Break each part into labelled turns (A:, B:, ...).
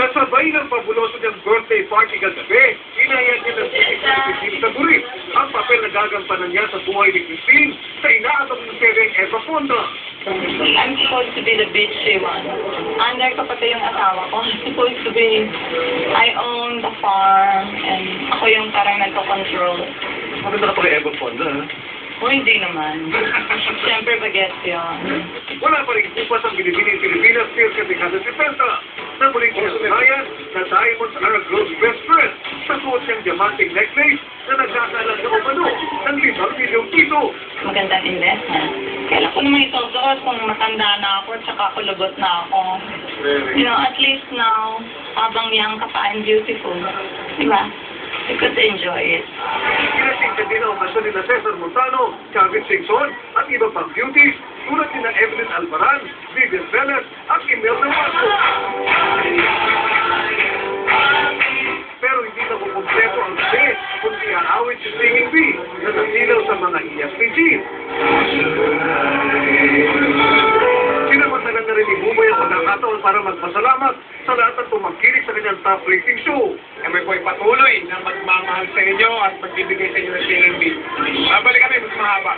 A: Kasabay ng pabuloso niyang birthday party kagabi, inayat niya ng si Christine Taburit ang papel na gagampanan niya sa buhay ni Christine sa inaatang ng sereng Eva Fonda.
B: I'm supposed to be the bitch she wants. Under ko pati yung asawa ko. I'm supposed to be, I own the farm, and ako yung parang nagko-control.
A: Maganda ka pa kay Eva Fonda, ha?
B: O hindi naman. Siyempre bagets yun.
A: Wala pa rin kupas ang binibining Pilipinas Steel Katikada si Penta. Na muling kinasanayan na Diamonds are a girl's best friend sa suot niyang diamanting necklace na nagkakalang na umano ng 5 milyong piso.
B: Magandang investment. Kailan ko naman isusuot kung matanda na ako at saka ako lagot na ako. You know, at least now, habang young ka pa and beautiful. Diba? You could enjoy it.
A: Kinasing ka din ang okasyon ni Cesar Montano, Chavit Singson at iba pang beauties tulad ni Evelyn Alvaran, Vivian Velez at Imelda Marcos. Pero hindi na kumpleto ang gabi kundi aawit si Singing Bee na nasilaw sa mga iyak ni Jean. Sinamatalan na rin ni Bubay ang pagkakataon para magpasalamat sa lahat ng tumangkilik sa kanyang top rating show.
C: Kami po ay patuloy na magmamahal sa inyo at magbibigay sa inyo ng Singing Bee. Babalik kami mas mahaba.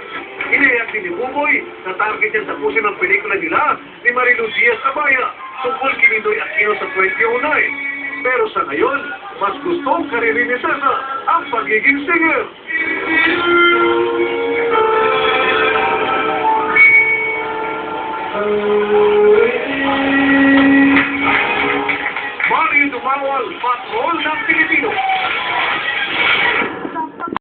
A: Iniyak din ni Buboy na target niya sa puso ng pelikula nila ni Marilu Diaz Abaya tungkol kay Ninoy Aquino sa 2009. Pero sa ngayon, mas gustong karirin ni Cesar ang pagiging singer.